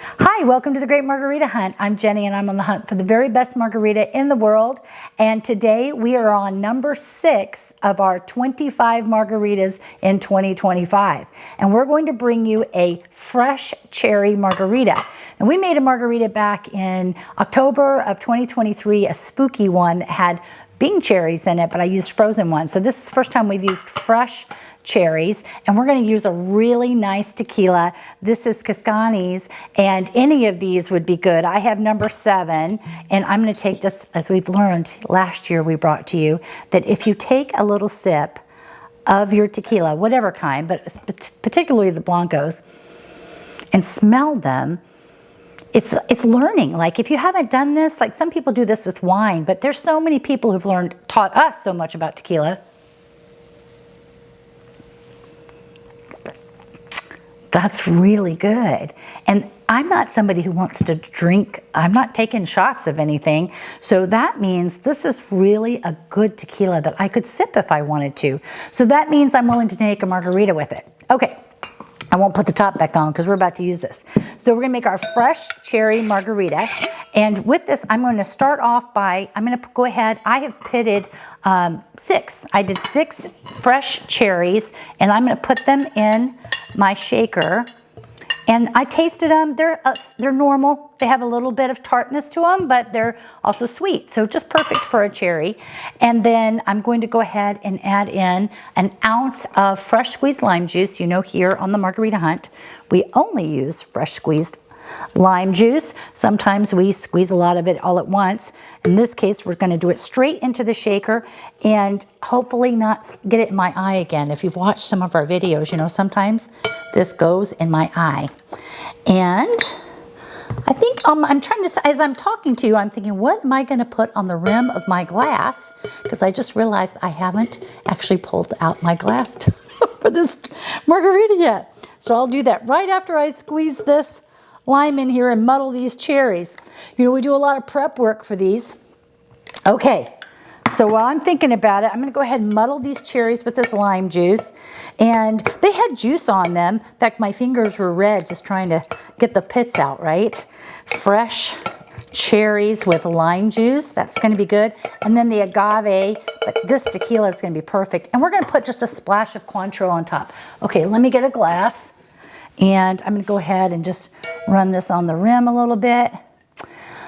Hi, welcome to the Great Margarita Hunt. I'm Jenny and I'm on the hunt for the very best margarita in the world. And today we are on number 6 of our 25 margaritas in 2025. And we're going to bring you a fresh cherry margarita. And we made a margarita back in October of 2023, a spooky one that had Bing cherries in it, but I used frozen ones. So this is the first time we've used fresh cherries, and we're going to use a really nice tequila. This is Cazcanes, and any of these would be good. I have number 7, and I'm going to take, just as we've learned last year we brought to you, that if you take a little sip of your tequila, whatever kind, but particularly the blancos, and smell them, it's learning. Like if you haven't done this, like some people do this with wine, but there's so many people who've taught us so much about tequila. That's really good. And I'm not somebody who wants to drink. I'm not taking shots of anything. So that means this is really a good tequila that I could sip if I wanted to. So that means I'm willing to make a margarita with it. Okay. I won't put the top back on because we're about to use this. So we're going to make our fresh cherry margarita. And with this, I'm going to start off by, I'm going to go ahead, I have pitted 6. I did 6 fresh cherries, and I'm going to put them in my shaker. And I tasted them. They're normal. They have a little bit of tartness to them, but they're also sweet. So just perfect for a cherry. And then I'm going to go ahead and add in an ounce of fresh squeezed lime juice. You know, here on the Margarita Hunt, we only use fresh squeezed lime juice. Sometimes we squeeze a lot of it all at once. In this case, we're going to do it straight into the shaker and hopefully not get it in my eye again. If you've watched some of our videos, you know, sometimes this goes in my eye. And I think I'm trying to, as I'm talking to you, I'm thinking, what am I going to put on the rim of my glass? Because I just realized I haven't actually pulled out my glass for this margarita yet. So I'll do that right after I squeeze this lime in here and muddle these cherries. You know, we do a lot of prep work for these. Okay, so while I'm thinking about it, I'm going to go ahead and muddle these cherries with this lime juice. And they had juice on them. In fact, my fingers were red just trying to get the pits out, right? Fresh cherries with lime juice. That's going to be good. And then the agave, but this tequila is going to be perfect. And we're going to put just a splash of Cointreau on top. Okay, let me get a glass. And I'm going to go ahead and just run this on the rim a little bit.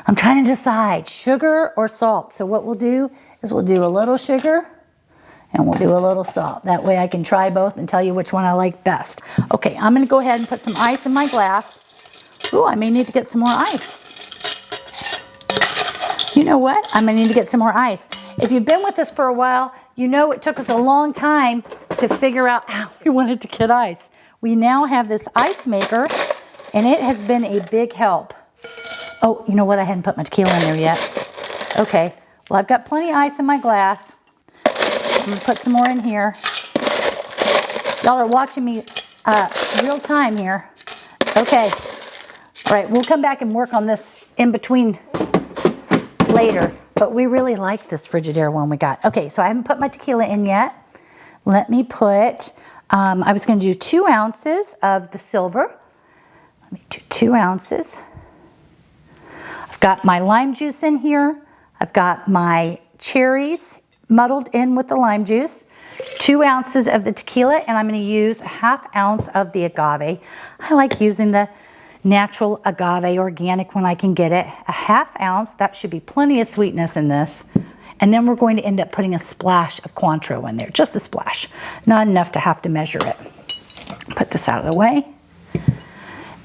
I'm trying to decide sugar or salt. So what we'll do is we'll do a little sugar and we'll do a little salt. That way I can try both and tell you which one I like best. Okay, I'm going to go ahead and put some ice in my glass. Ooh, I may need to get some more ice. You know what? I'm going to need to get some more ice. If you've been with us for a while, you know it took us a long time to figure out how we wanted to get ice. We now have this ice maker, and it has been a big help. Oh, you know what? I hadn't put my tequila in there yet. Okay, well, I've got plenty of ice in my glass. I'm going to put some more in here. Y'all are watching me real time here. Okay, all right, we'll come back and work on this in between later, but we really like this Frigidaire one we got. Okay, so I haven't put my tequila in yet. Let me put... I was going to do 2 ounces of the silver. Let me do 2 ounces. I've got my lime juice in here. I've got my cherries muddled in with the lime juice. 2 ounces of the tequila, and I'm going to use a ½ ounce of the agave. I like using the natural agave, organic when I can get it. A ½ ounce, that should be plenty of sweetness in this. And then we're going to end up putting a splash of Cointreau in there, just a splash. Not enough to have to measure it. Put this out of the way.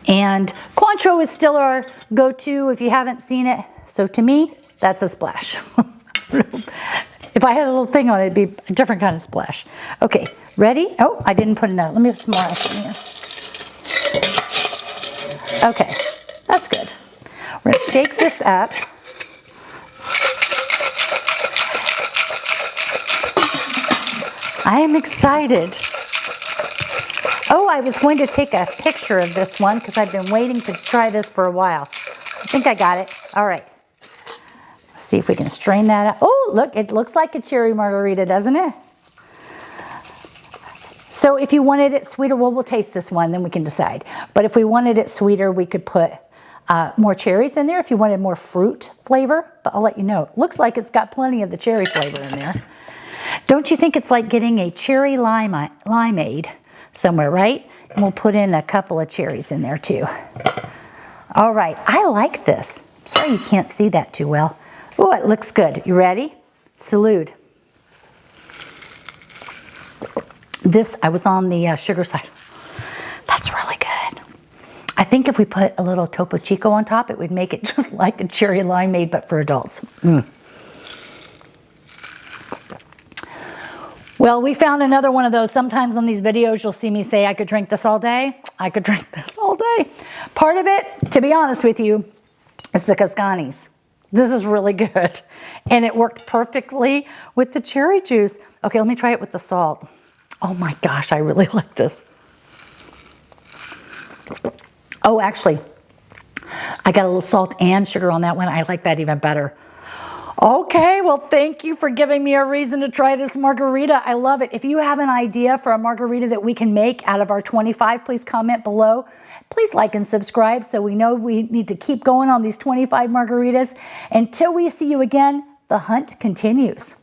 And Cointreau is still our go-to if you haven't seen it. So to me, that's a splash. If I had a little thing on it, it'd be a different kind of splash. Okay, ready? Oh, I didn't put enough. Let me put some more ice in here. Okay, that's good. We're gonna shake this up. I am excited. Oh, I was going to take a picture of this one because I've been waiting to try this for a while. I think I got it. All right. Let's see if we can strain that out. Oh, look, it looks like a cherry margarita, doesn't it? So if you wanted it sweeter, well, we'll taste this one, then we can decide. But if we wanted it sweeter, we could put more cherries in there if you wanted more fruit flavor, but I'll let you know. It looks like it's got plenty of the cherry flavor in there. Don't you think it's like getting a cherry limeade somewhere, right? And we'll put in a couple of cherries in there too. All right, I like this. Sorry you can't see that too well. Oh, it looks good. You ready? Salud. This, I was on the sugar side. That's really good. I think if we put a little Topo Chico on top, it would make it just like a cherry limeade, but for adults. Well, we found another one of those. Sometimes on these videos, you'll see me say, I could drink this all day. I could drink this all day. Part of it, to be honest with you, is the Cazcanes. This is really good. And it worked perfectly with the cherry juice. Okay, let me try it with the salt. Oh my gosh, I really like this. Oh, actually, I got a little salt and sugar on that one. I like that even better. Okay, well, thank you for giving me a reason to try this margarita. I love it. If you have an idea for a margarita that we can make out of our 25, please comment below. Please like and subscribe so we know we need to keep going on these 25 margaritas. Until we see you again, the hunt continues.